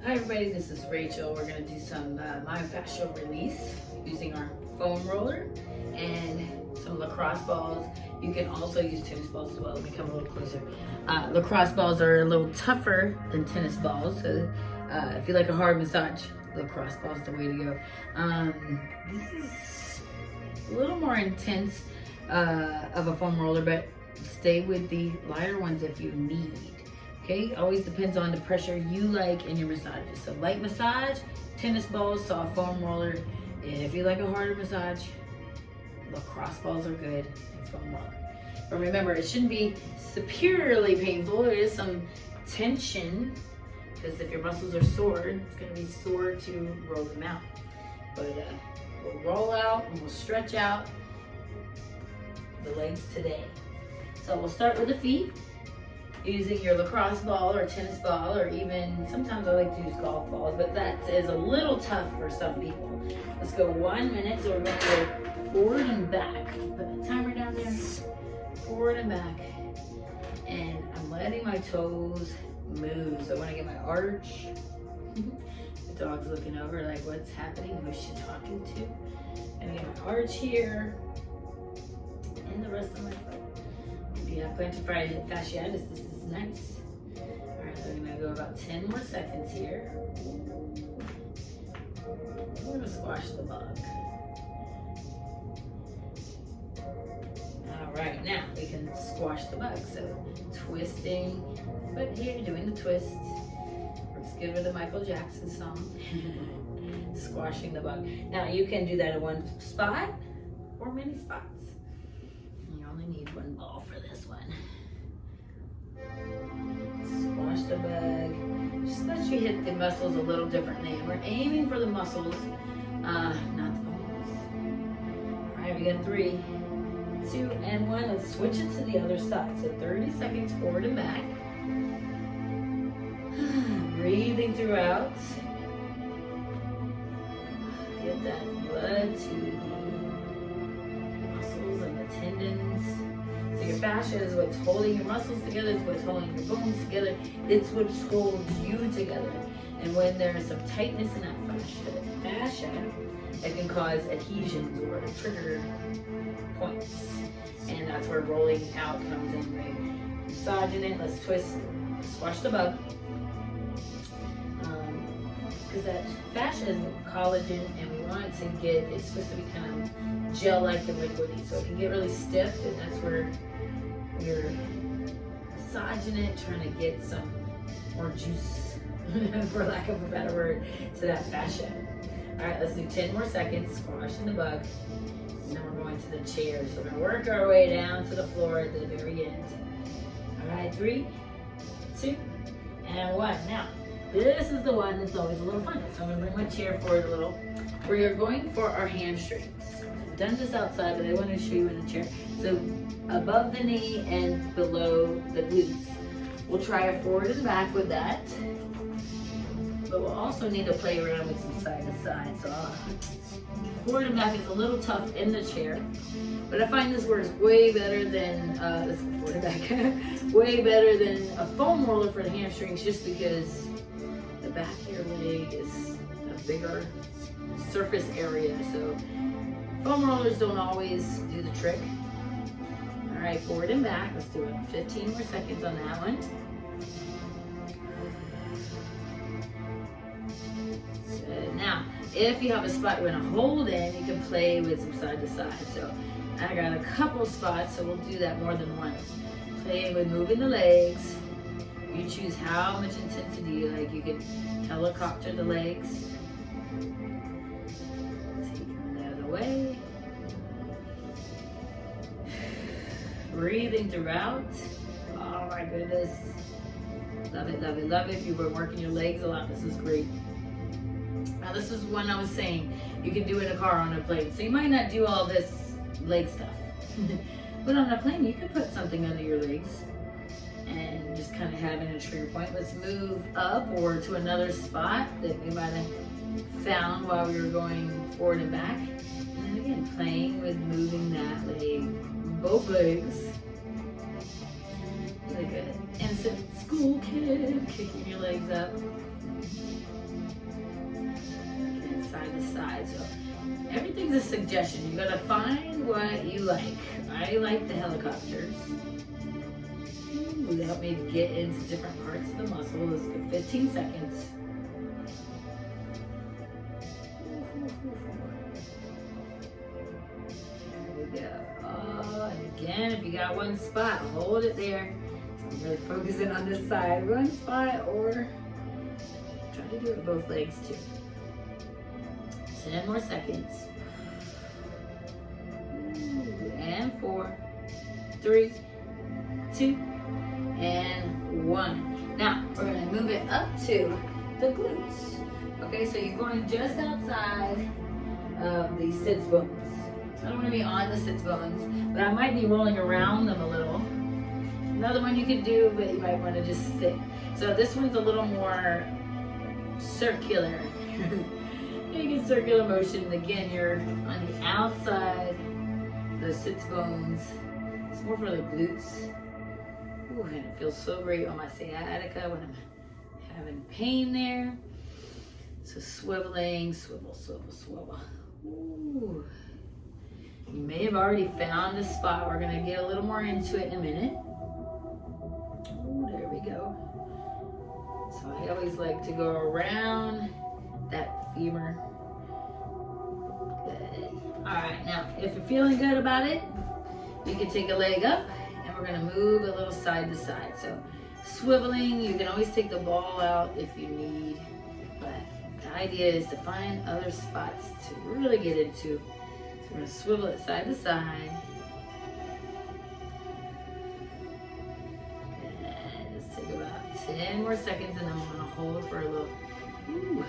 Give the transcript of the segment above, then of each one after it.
Hi everybody, this is Rachel. We're going to do some myofascial release using our foam roller and some lacrosse balls. You can also use tennis balls as well. Let me come a little closer. Lacrosse balls are a little tougher than tennis balls, so if you like a hard massage, lacrosse balls the way to go. This is a little more intense of a foam roller, but stay with the lighter ones if you need. Okay, always depends on the pressure you like in your massages. So light massage, tennis balls, soft foam roller. And if you like a harder massage, lacrosse balls are good and foam roller. But remember, it shouldn't be superiorly painful. There is some tension because if your muscles are sore, it's gonna be sore to roll them out. But we'll roll out and we'll stretch out the legs today. So we'll start with the feet, using your lacrosse ball or tennis ball, or even sometimes I like to use golf balls, but that is a little tough for some people. Let's go 1 minute. So we're going to go forward and back. Put the timer down there. Forward and back. And I'm letting my toes move. So when I get my arch, the dog's looking over like, what's happening? Who's she talking to? And I get my arch here and the rest of my foot. If you have plantar fasciitis, this is nice. All right, so we're gonna go about 10 more seconds here. We're gonna squash the bug. All right, now we can squash the bug. So twisting foot here, doing the twist. Works good with the Michael Jackson song. Squashing the bug. Now you can do that in one spot or many spots. Need one ball for this one. Squash the bug. Just let you hit the muscles a little differently. We're aiming for the muscles, not the bones. All right, we got 3, 2, and 1. Let's switch it to the other side. So 30 seconds forward and back. Breathing throughout. Get that blood to the muscles and the tendons. So your fascia is what's holding your muscles together, it's what's holding your bones together, it's what holds you together. And when there's some tightness in that fascia, it can cause adhesions or trigger points. And that's where rolling out comes in, right? Massaging it, let's twist, squash the bug. Because that fascia is collagen and we want it to get, it's supposed to be kind of gel-like and liquidy. So it can get really stiff, and that's where you're massaging it, trying to get some more juice, for lack of a better word, to that fascia. All right, let's do 10 more seconds, squashing the bug. And then we're going to the chair. So we're gonna work our way down to the floor at the very end. All right, 3, 2, and 1. Now, this is the one that's always a little fun. So I'm gonna bring my chair forward a little. We are going for our hamstrings. I've done this outside, but I want to show you in the chair. So above the knee and below the glutes. We'll try it forward and back with that. But we'll also need to play around with some side to side. So forward and back is a little tough in the chair. But I find this works way better than, let's go forward and back, way better than a foam roller for the hamstrings, just because the back of your leg is a bigger surface area. So foam rollers don't always do the trick. All right, forward and back. Let's do it. 15 more seconds on that one. Good. Now, if you have a spot you want to hold in, you can play with some side to side. So I got a couple spots, so we'll do that more than once. Playing with moving the legs. You choose how much intensity you like. You can helicopter the legs. Take them the other way. Breathing throughout. Oh my goodness. Love it, love it, love it. If you've been working your legs a lot, this is great. Now this is one I was saying, you can do in a car on a plane. So you might not do all this leg stuff. But on a plane, you can put something under your legs and just kind of having a trigger point. Let's move up or to another spot that we might have found while we were going forward and back. And then again, playing with moving that leg, both legs. Like an innocent school kid kicking your legs up. And side to side. So everything's a suggestion. You gotta find what you like. I like the helicopters. Ooh, they help me get into different parts of the muscle. Let's go 15 seconds. There we go. Oh, and again, if you got one spot, hold it there. So I'm really focusing on this side. One spot, or try to do it with both legs too. 10 more seconds. Ooh, and 4, 3, 2, and 1. Now, we're gonna move it up to the glutes. Okay, so you're going just outside of the sits bones. So I don't wanna be on the sits bones, but I might be rolling around them a little. Another one you can do, but you might wanna just sit. So this one's a little more circular. Making circular motion. Again, you're on the outside, the sits bones. It's more for the glutes. Ooh, and it feels so great on my sciatica when I'm having pain there. So swiveling, swivel, swivel, swivel. Ooh. You may have already found a spot. We're gonna get a little more into it in a minute. Ooh, there we go. So I always like to go around that femur. Good. All right, now if you're feeling good about it, you can take a leg up and we're gonna move a little side to side. So swiveling, you can always take the ball out if you need, but the idea is to find other spots to really get into. So we're gonna swivel it side to side. And just take about 10 more seconds and then we're gonna hold for a little. Ooh.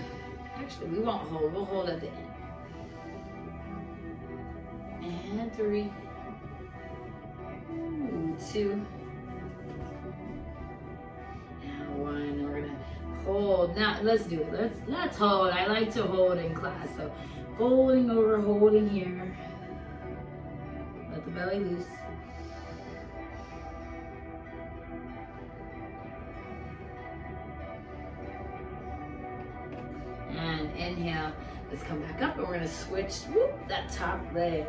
Actually, we won't hold. We'll hold at the end. And 3, 2, and 1. We're gonna hold. Now let's do it. Let's hold. I like to hold in class. So folding over, holding here. Let the belly loose. And inhale, let's come back up and we're gonna switch that top leg.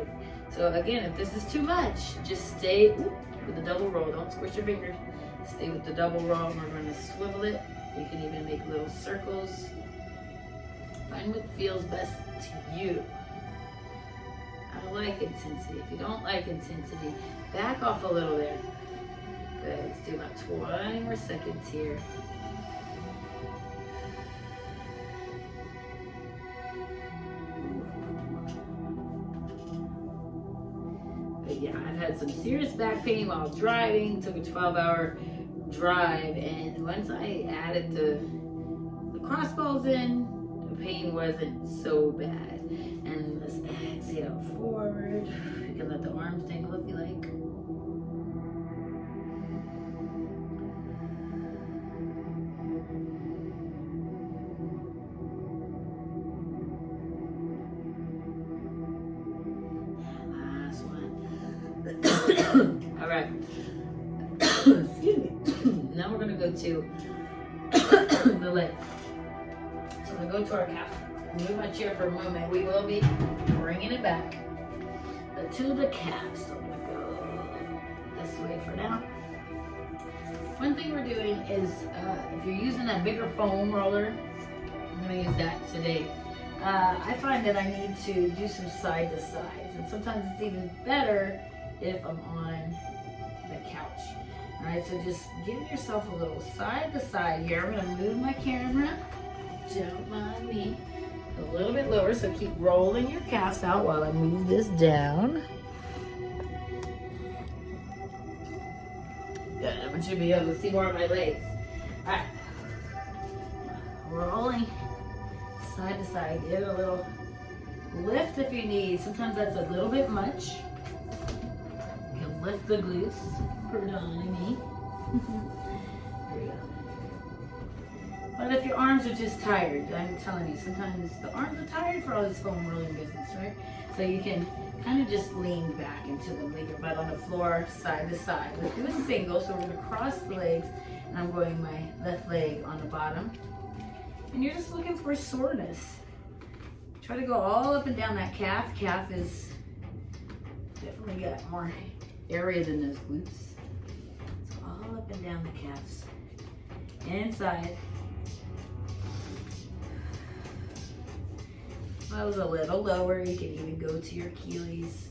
So again, if this is too much, just stay with the double roll. Don't squish your fingers. Stay with the double roll and we're gonna swivel it. You can even make little circles. Find what feels best to you. I like intensity. If you don't like intensity, back off a little there. Good, let's do about 20 more seconds here. Yeah, I've had some serious back pain while driving. Took a 12-hour drive, and once I added the crossballs in, the pain wasn't so bad. And let's exhale forward. You can let the arms dangle if you like. All right. Excuse me. Now we're going to go to the legs. So I'm going to go to our calf. Move my chair for a moment. We will be bringing it back to the calves. So I'm going to go this way for now. One thing we're doing is, if you're using that bigger foam roller, I'm going to use that today. I find that I need to do some side to sides, and sometimes it's even better if I'm on the couch. All right, so just give yourself a little side to side here. I'm gonna move my camera, don't mind me, a little bit lower, so keep rolling your calves out while I move this down. Good, I want you to be able to see more of my legs. All right, rolling side to side. Give it a little lift if you need. Sometimes that's a little bit much. Lift the glutes, predominantly. There you go. But if your arms are just tired, I'm telling you, sometimes the arms are tired for all this foam rolling business, right? So you can kind of just lean back into them, leave your butt on the floor, side to side. Let's do a single, so we're gonna cross the legs, and I'm going my left leg on the bottom, and you're just looking for soreness. Try to go all up and down that calf. Calf is definitely got more area than those glutes. So all up and down the calves. Inside. That was a little lower. You can even go to your Achilles.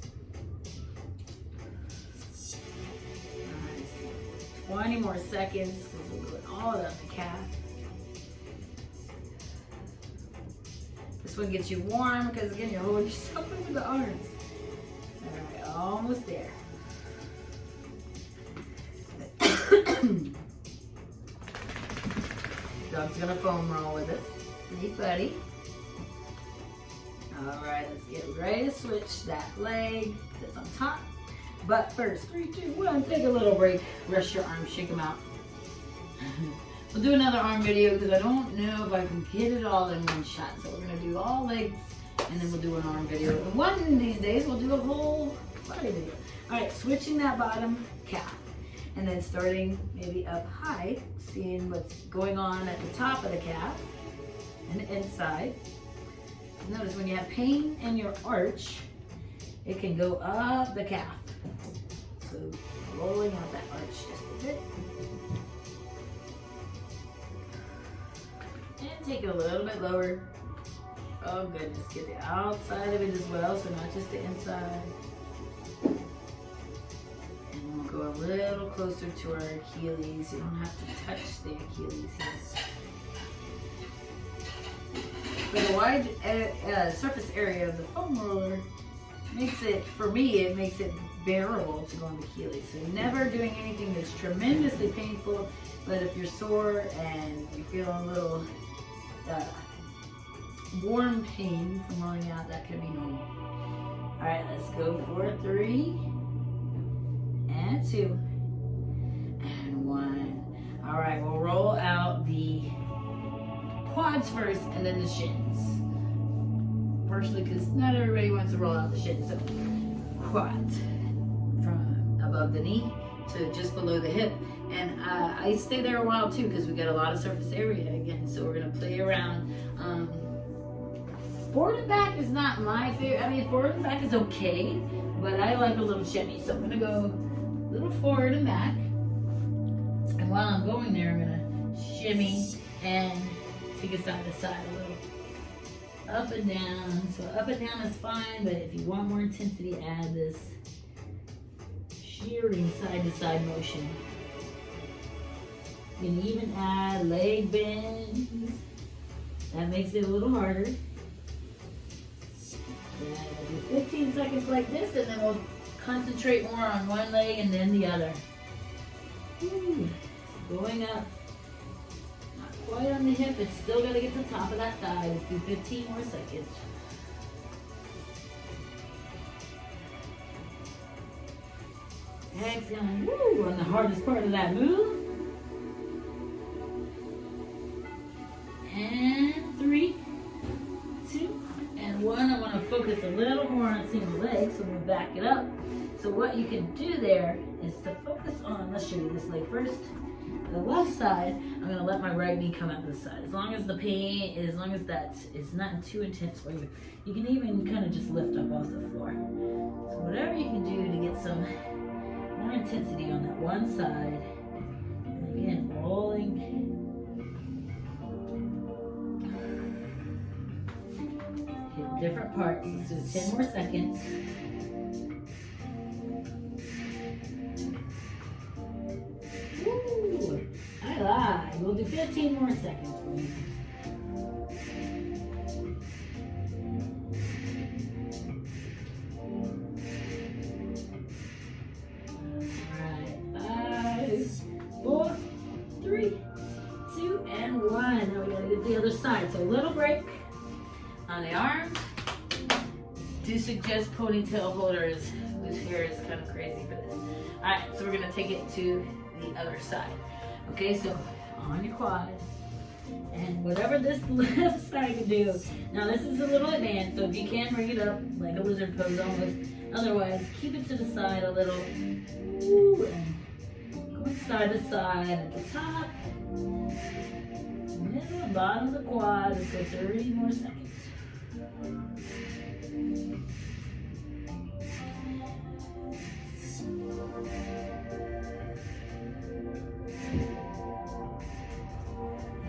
20 more seconds because we're going all up the calf. This one gets you warm because again you're holding yourself over the arms. Alright, almost there. Dog's gonna foam roll with us. Hey buddy. Alright, let's get ready to switch that leg that's on top. But first, 3, 2, 1, take a little break. Rest your arms, shake them out. We'll do another arm video because I don't know if I can get it all in one shot. So we're going to do all legs and then we'll do an arm video. And one of these days we'll do a whole body video. Alright, switching that bottom calf. And then starting maybe up high, seeing what's going on at the top of the calf and the inside. Notice when you have pain in your arch, it can go up the calf. So rolling out that arch just a bit. And take it a little bit lower. Oh goodness, get the outside of it as well, so not just the inside. And we'll go a little closer to our Achilles. You don't have to touch the Achilles here. But the wide surface area of the foam roller makes it, for me, it makes it bearable to go on the Achilles. So never doing anything that's tremendously painful, but if you're sore and you feel a little warm pain from rolling out, that could be normal. All right, let's go for 3 and 2 and 1. All right, we'll roll out the quads first and then the shins. Partially because not everybody wants to roll out the shins. So quads from above the knee to just below the hip. And I stay there a while too because we got a lot of surface area again. So we're going to play around. Forward and back is not my favorite. I mean, forward and back is okay, but I like a little shimmy. So I'm going to go a little forward and back. And while I'm going there, I'm going to shimmy and take it side to side a little. Up and down. So up and down is fine, but if you want more intensity, add this shearing side to side motion. You can even add leg bends. That makes it a little harder. Then we'll do 15 seconds like this, and then we'll concentrate more on one leg and then the other. Ooh. Going up. Quite on the hip, it's still got to get to the top of that thigh. Let's do 15 more seconds. Exhaling, woo, on the hardest part of that move. And 3, 2, and 1. I want to focus a little more on single legs, so we'll back it up. So what you can do there is to focus on, let's show you this leg first. The left side, I'm going to let my right knee come out this side. As long as the pain, as long as that is not too intense for you, you can even kind of just lift up off the floor. So whatever you can do to get some more intensity on that one side. And again, rolling. Hit different parts. Let's do 10 more seconds. Woo! I lied. We'll do 15 more seconds for you. Alright, 5, 4, 3, 2, and 1. Now we gotta get the other side. So a little break on the arms. Do suggest ponytail holders. Loose hair is kind of crazy for this. Alright, so we're gonna take it to the other side. Okay, so on your quad, and whatever this left side can do. Now this is a little advanced, so if you can bring it up like a lizard pose almost. Otherwise, keep it to the side a little. Ooh, and going side to side at the top. And middle and bottom of the quad. Let's go 30 more seconds.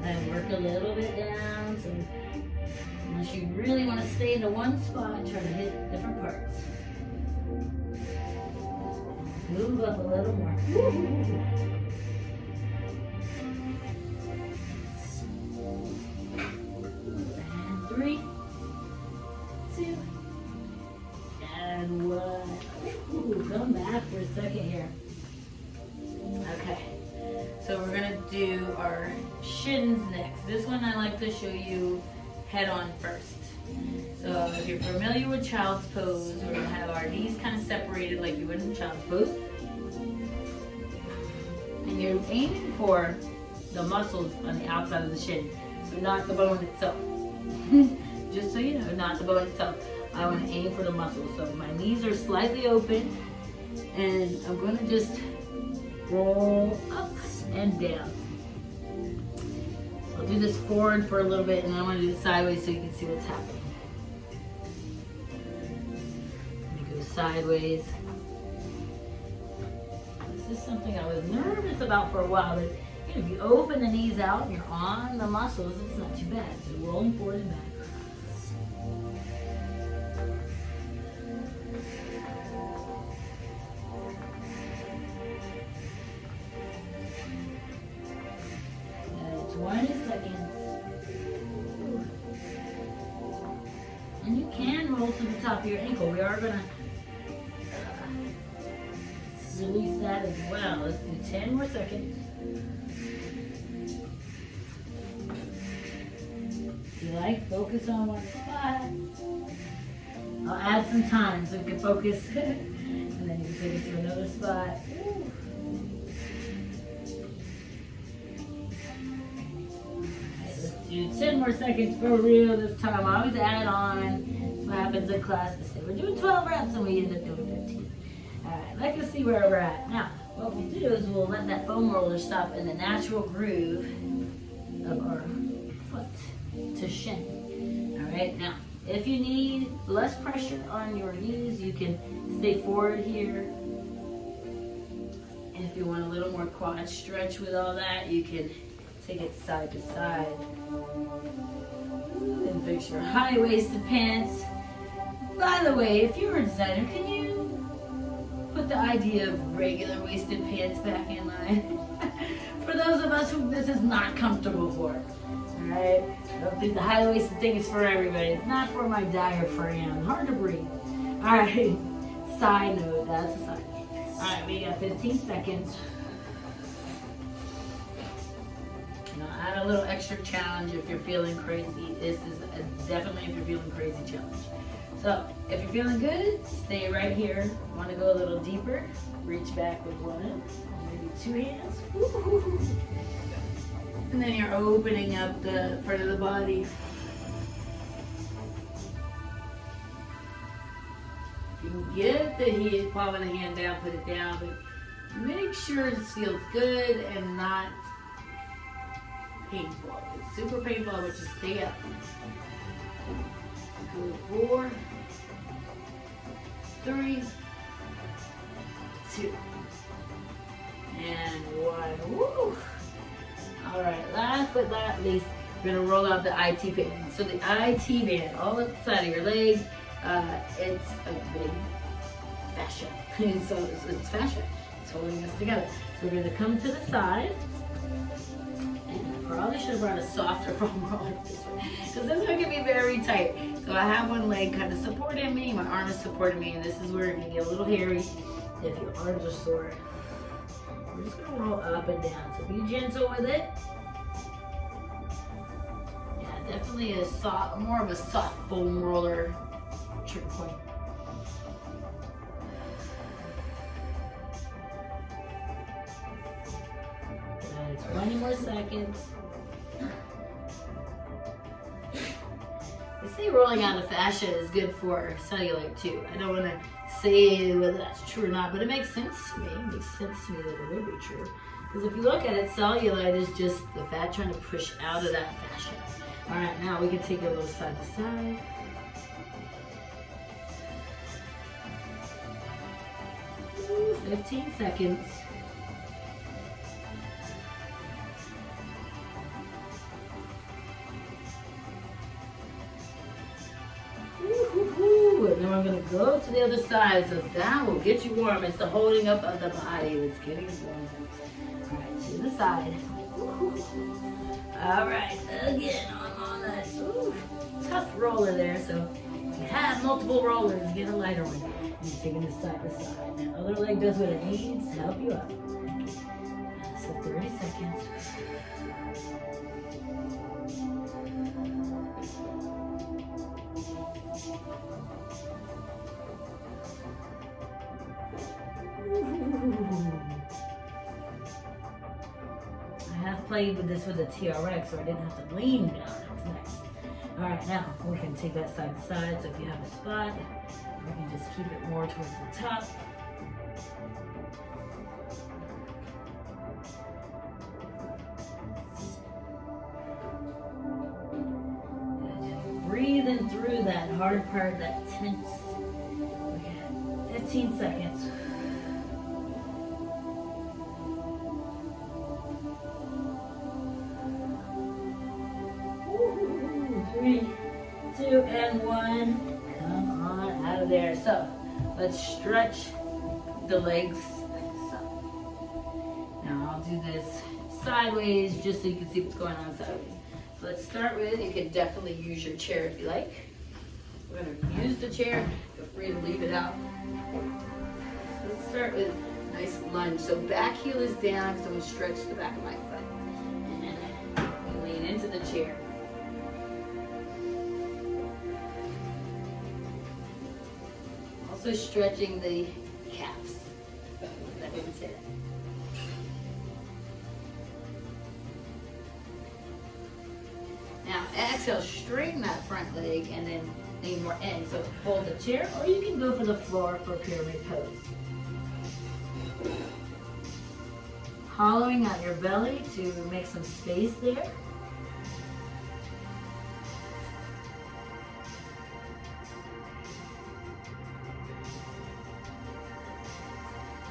And work a little bit down. So unless you really want to stay into one spot, try to hit different parts. Move up a little more. And 3, 2, and 1. Ooh, come back for a second here. Okay, so we're gonna do our shins next. This one I like to show you head on first. So if you're familiar with child's pose, we're gonna have our knees kind of separated like you would in child's pose. And you're aiming for the muscles on the outside of the shin, so not the bone itself. Just so you know, not the bone itself. I want to aim for the muscles. So my knees are slightly open, and I'm going to just roll up and down. So I'll do this forward for a little bit, and then I want to do it sideways so you can see what's happening. Let me go sideways. This is something I was nervous about for a while, but if you open the knees out and you're on the muscles, it's not too bad. So rolling forward and back. And 20 seconds. And you can roll to the top of your ankle. We are going to release that as well. Let's do 10 more seconds. If you like, focus on one spot. I'll add some time so you can focus. And then you can take it to another spot. Alright, let's do 10 more seconds for real this time. I always add on. That's what happens in class. We're doing 12 reps and we end up doing 15. Alright, let's see where we're at. Now, what we'll do is we'll let that foam roller stop in the natural groove of our foot to shin. Alright, now, if you need less pressure on your knees, you can stay forward here. And if you want a little more quad stretch with all that, you can take it side to side. And fix your high-waisted pants. By the way, if you're a designer, can you put the idea of regular waisted pants back in line? For those of us who this is not comfortable for. Alright? I don't think the high-waisted thing is for everybody. It's not for my diaphragm. Hard to breathe. Alright. Side note, that's a side note. Alright, we got 15 seconds. Now add a little extra challenge if you're feeling crazy. This is definitely if you're feeling crazy challenge. So, if you're feeling good, stay right here. Want to go a little deeper? Reach back with one, maybe 2 hands. Woo-hoo-hoo. And then you're opening up the front of the body. If you can get the palm of the hand down, put it down, but make sure it feels good and not painful. If it's super painful, I would just stay up. Go 4, 3, 2, and 1. Woo! All right, last but not least, we're gonna roll out the IT band. So the IT band, all at the side of your leg, it's a big fascia. So it's fascia. It's holding us together. So we're gonna come to the side. And I probably should have brought a softer foam roller this way, because this one can be very tight. So I have one leg kind of supporting me, my arm is supporting me, and this is where it can get a little hairy if your arms are sore. We're just gonna roll up and down, so be gentle with it. Yeah, definitely a soft, more of a soft foam roller trigger point. Good, 20 more seconds. They say rolling out the fascia is good for cellulite too. I don't want to say whether that's true or not, but it makes sense to me. It makes sense to me that it would be true. Because if you look at it, cellulite is just the fat trying to push out of that fascia. All right, now we can take it a little side to side. Ooh, 15 seconds. And then we're going to go to the other side, so that will get you warm. It's the holding up of the body that's getting us warm. All right, to the side. All right, again, on that tough roller there. So if you have multiple rollers, get a lighter one. And taking this side to side. Now, other leg does what it needs to help you out. So 30 seconds. I have played with this with the TRX, so I didn't have to lean down. That was nice. All right, now we can take that side to side. So if you have a spot, you can just keep it more towards the top. Breathing through that hard part, that tense. Okay, 15 seconds. Ooh, 3, 2, and 1. Come on out of there. So let's stretch the legs. Now I'll do this sideways just so you can see what's going on sideways. So let's start with, you can definitely use your chair if you like. We're going to use the chair. Feel free to leave it out. Let's start with a nice lunge. So back heel is down because I'm going to stretch the back of my foot. And lean into the chair. Also stretching the calves. I didn't say that. Now exhale, straighten that front leg and then lean more in. So hold the chair, or you can go for the floor for pyramid pose. Hollowing out your belly to make some space there.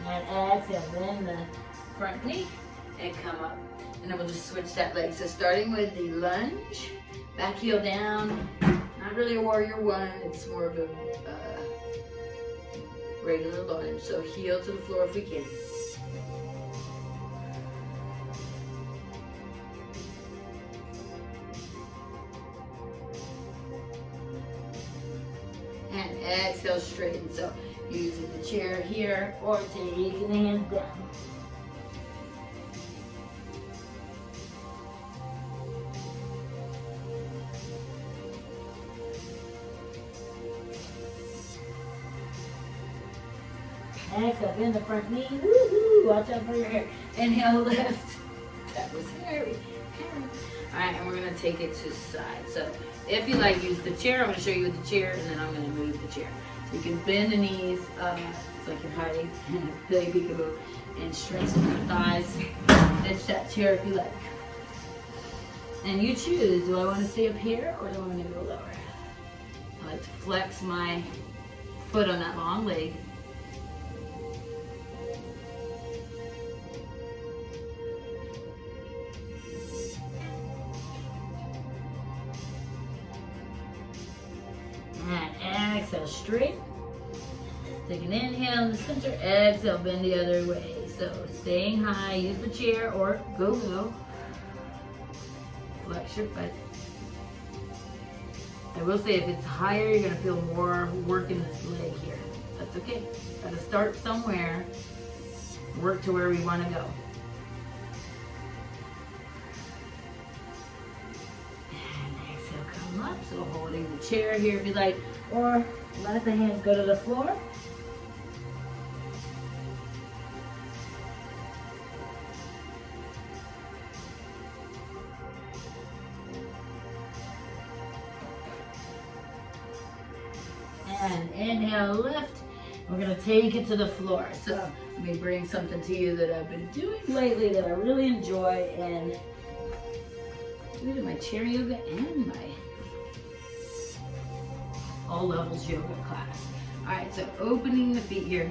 And exhale, bend the front knee and come up. And then we'll just switch that leg. So starting with the lunge, back heel down. Not really a warrior one, it's more of a regular lunge. So heel to the floor if we can. And exhale, straighten. So using the chair here or taking the hands down. Exhale, bend the front knee. Woohoo! Watch out for your hair. Inhale, lift. That was hairy. All right, and we're gonna take it to the side. So if you like, use the chair. I'm gonna show you with the chair, and then I'm gonna move the chair. So you can bend the knees. It's like you're hiding. Really peekaboo. And strengthen your thighs. Ditch that chair if you like. And you choose. Do I want to stay up here, or do I want to go lower? I like to flex my foot on that long leg. And exhale, straight. Take an inhale in the center, exhale, bend the other way. So staying high, use the chair or go low. Flex your foot. I will say if it's higher, you're gonna feel more work in this leg here. That's okay. Gotta start somewhere, work to where we wanna go. Up, so holding the chair here if you like, or let the hands go to the floor. And inhale, lift, We're gonna take it to the floor. So let me bring something to you that I've been doing lately that I really enjoy, and do it in my chair yoga and my all levels yoga class. All right, so opening the feet here,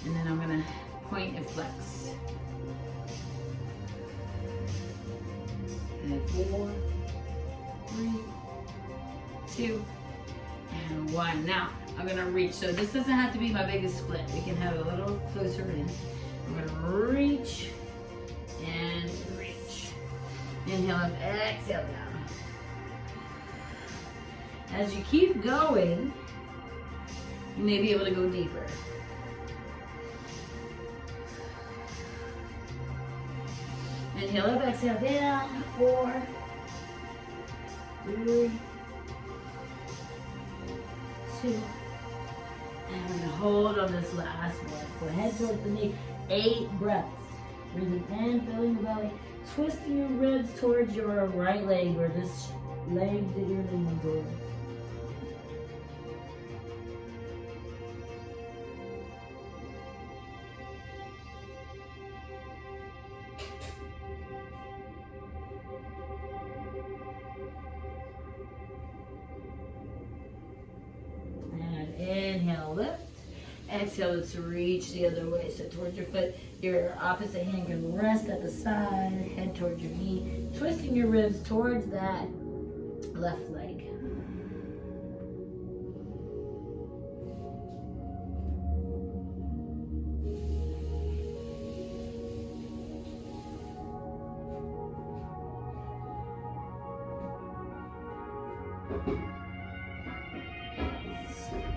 and then I'm gonna point and flex. And 4, 3, 2, and 1. Now, I'm gonna reach. So this doesn't have to be my biggest split. We can have it a little closer in. I'm gonna reach and reach. Inhale up, exhale down. As you keep going, you may be able to go deeper. Inhale up, exhale down. 4, 3, 2. And we're gonna hold on this last one. So head towards the knee. 8 breaths. Breathing in, filling the belly. Twisting your ribs towards your right leg, or this leg that you're leaning towards. And inhale, lift. Exhale, let's reach the other way. So towards your foot, your opposite hand can rest at the side, head towards your knee, twisting your ribs towards that left leg.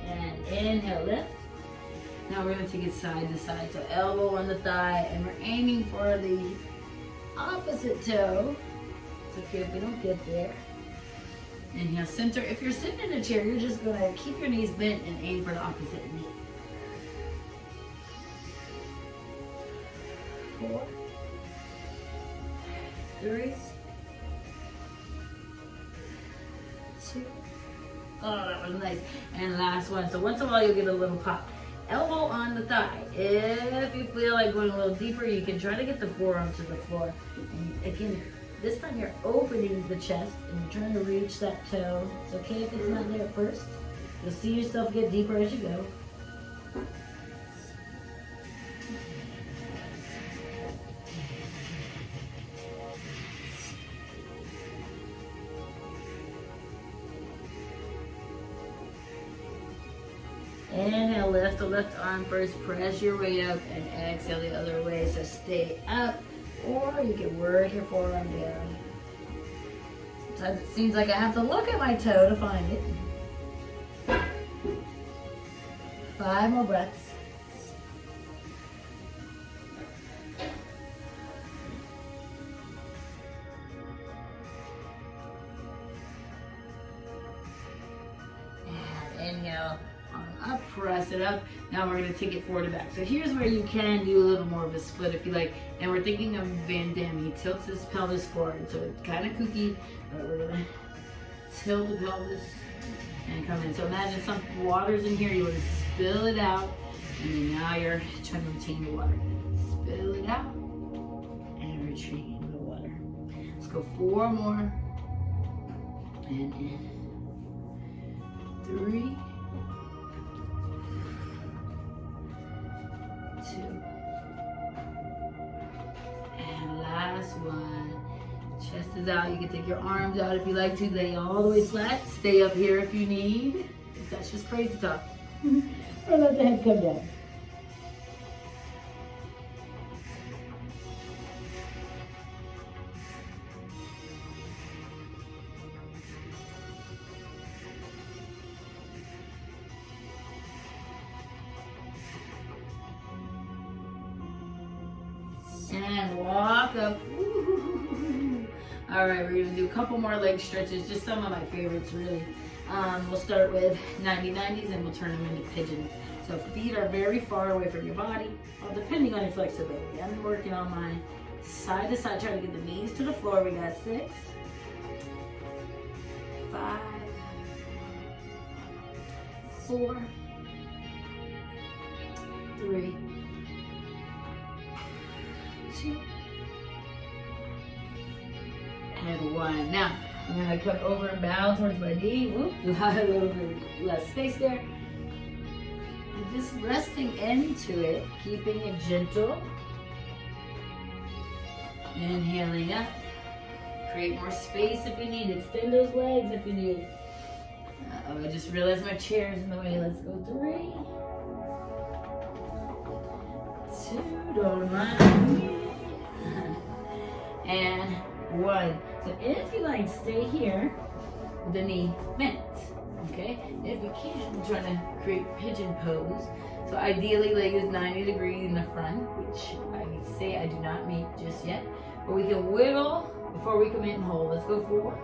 And inhale, lift. Now we're going to take it side to side. So elbow on the thigh, and we're aiming for the opposite toe. It's okay if we don't get there. Inhale, center. If you're sitting in a chair, you're just going to keep your knees bent and aim for the opposite knee. 4, 3, 2. Oh, that was nice. And last one. So once in a while, you'll get a little pop. Elbow on the thigh. If you feel like going a little deeper, you can try to get the forearm to the floor. And again, this time you're opening the chest and you're trying to reach that toe. It's okay if it's not there at first. You'll see yourself get deeper as you go. Inhale, lift the left arm first, press your weight up, and exhale the other way. So stay up, or you can work your forearm down. Sometimes it seems like I have to look at my toe to find it. 5 more breaths. And inhale. Up, press it up. Now we're going to take it forward and back. So here's where you can do a little more of a split if you like. And we're thinking of Van Damme. He tilts his pelvis forward. So it's kind of kooky, but we're going to tilt the pelvis and come in. So imagine some water's in here. You want to spill it out. And then now you're trying to retain the water. Spill it out and retain the water. Let's go 4 more. And in. 3. 2. And last one. Chest is out. You can take your arms out if you like to. Lay all the way flat. Stay up here if you need. If that's just crazy talk. Or let the head come down. And walk up. Ooh. All right, we're gonna do a couple more leg stretches, just some of my favorites really. We'll start with 90-90s and we'll turn them into pigeons. So feet are very far away from your body, depending on your flexibility. I'm working on my side to side, trying to get the knees to the floor. We got 6, 5, 4, 3, 2, and 1. Now, I'm going to come over and bow towards my knee. Whoop, you have a little bit less space there. And just resting into it, keeping it gentle. Inhaling up. Create more space if you need. Extend those legs if you need. Oh, I just realized my chair's in the way. Let's go 3, 2, don't mind me. And 1. So if you like, stay here with the knee bent. Okay? If you can, I'm trying to create pigeon pose. So ideally, leg is 90 degrees in the front, which I say I do not meet just yet. But we can wiggle before we commit and hold. Let's go 4,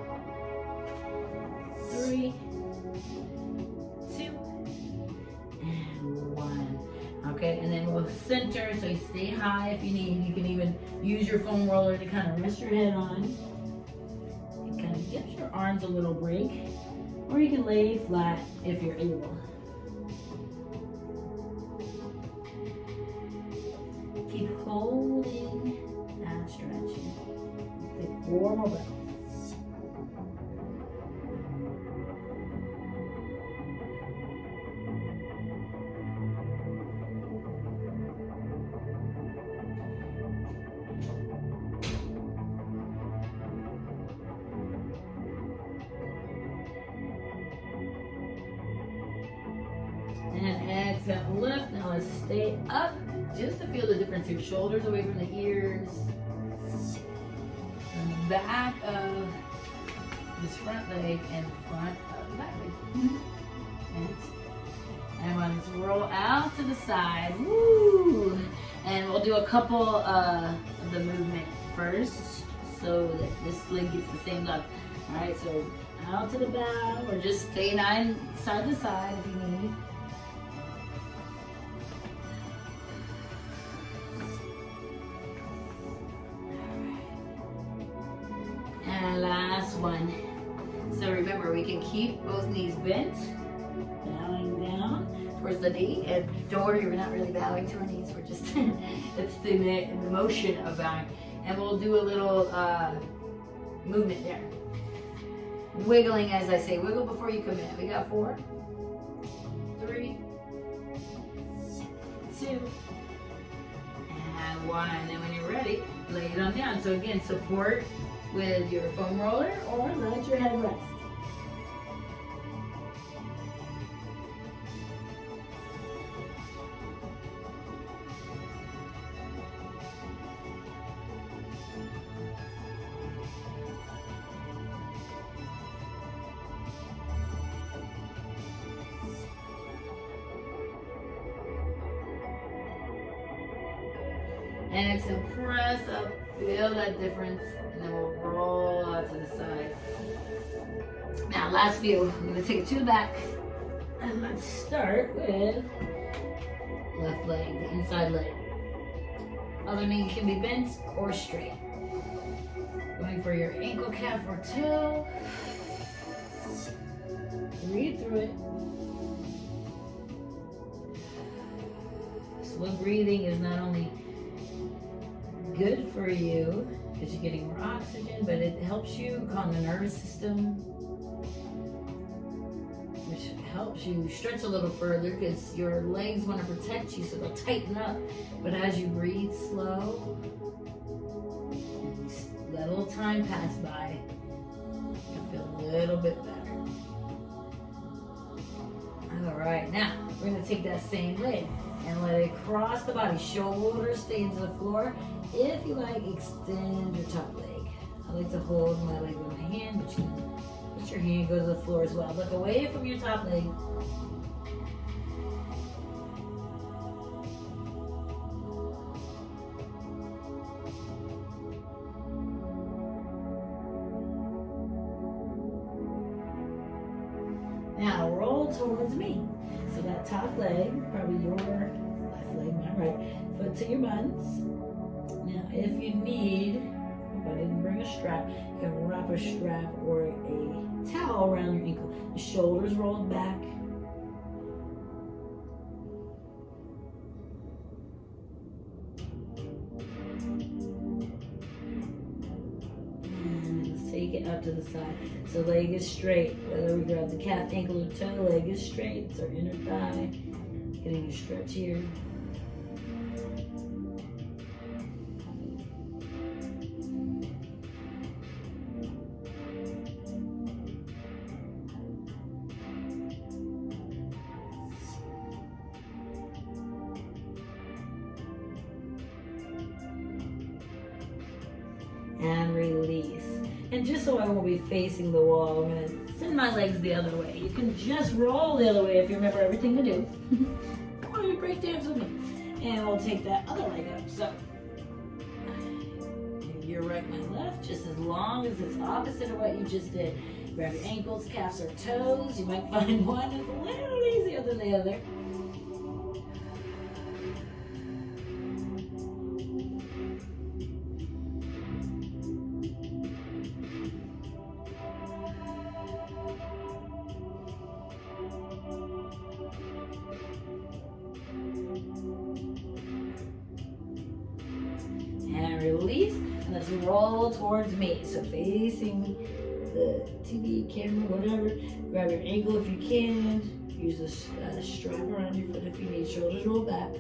3, 2, and 1. Okay, and then we'll center, so you stay high if you need. You can even use your foam roller to kind of rest your head on. And kind of get your arms a little break. Or you can lay flat if you're able. Keep holding and stretching. Take 4 more breaths. And exhale, lift. Now let's stay up just to feel the difference here. Shoulders away from the ears. And the back of this front leg and the front of the back leg. And let's roll out to the side. Woo! And we'll do a couple of the movement first so that this leg gets the same look. Alright, so out to the back, or just stay side to side if you need. And last one. So remember, we can keep both knees bent, bowing down towards the knee. And don't worry, we're not really bowing to our knees. We're just, it's the motion of bowing. And we'll do a little movement there. Wiggling, as I say, wiggle before you commit. We got 4, 3, 2, and 1. And then when you're ready, lay it on down. So again, support with your foam roller or let your head rest. And exhale, press up, feel that difference, and then we'll roll out to the side. Now, last few, I'm gonna take it to the back, and let's start with left leg, the inside leg. Other knee can be bent or straight. Going for your ankle, calf, or toe. Breathe through it. Slow breathing is not only good for you because you're getting more oxygen, but it helps you calm the nervous system, which helps you stretch a little further because your legs want to protect you, so they'll tighten up. But as you breathe slow, and you let a little time pass by, you'll feel a little bit better. All right, now we're going to take that same leg and let it cross the body. Shoulders stay into the floor. If you like, extend your top leg. I like to hold my leg with my hand, but you can let your hand go to the floor as well. Look away from your top leg. Now roll towards me. So that top leg, probably your left leg, my right, foot to your buns. Now if you need, if I didn't bring a strap, you can wrap a strap or a towel around your ankle. The shoulders rolled back. take it out to the side. So leg is straight. Whether we grab the calf, ankle, or toe, leg is straight. It's our inner thigh. Getting a stretch here. And release. And just so I won't be facing the wall, I'm going to send my legs the other way. You can just roll the other way if you remember everything to do. Or you break dance with me. And we'll take that other leg up. So, your right, my left, just as long as it's opposite of what you just did. Grab your ankles, calves, or toes. You might find one is a little easier than the other. And release, and let's roll towards me. So facing the TV, camera, whatever. Grab your ankle if you can. Use the strap around your foot if you need. Shoulders roll back.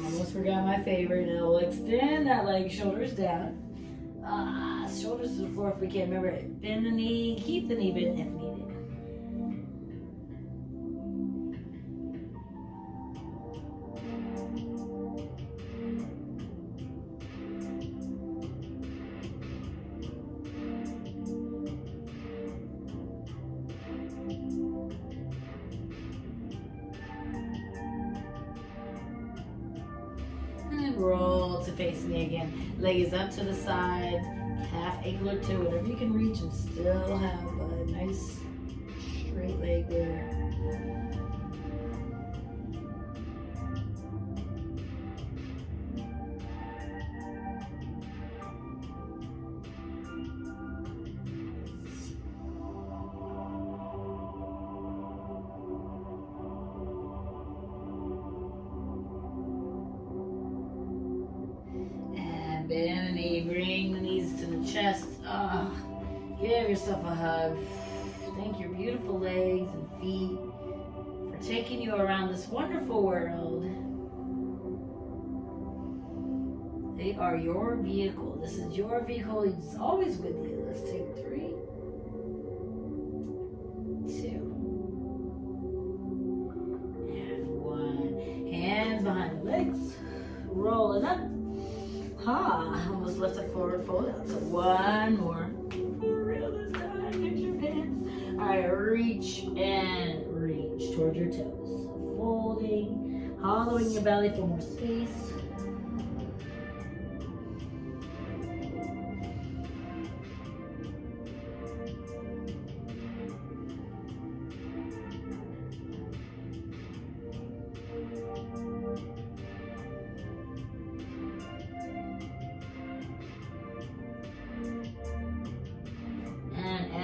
Almost forgot my favorite. Now we'll extend that leg, shoulders down. Shoulders to the floor if we can. Remember, bend the knee, keep the knee bent if needed. And roll to face me again. Leg is up to the side. Half ankle or toe, whatever you can reach and still have a nice straight leg there. And bend the knee, bring the knees to the chest. Give yourself a hug. Thank your beautiful legs and feet for taking you around this wonderful world. They are your vehicle. This is your vehicle. It's always with you. Let's take 3, 2, and 1. Hands behind the legs. Roll it up. Almost left a forward fold out. So one more. For real this time. Fix your pants. Alright, reach and reach towards your toes. Folding, hollowing your belly for more space.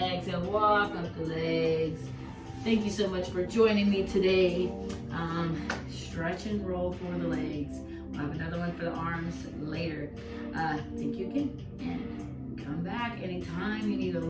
Exhale, walk up the legs. Thank you so much for joining me today. Stretch and roll for the legs. We'll have another one for the arms later. Thank you again, and come back anytime you need a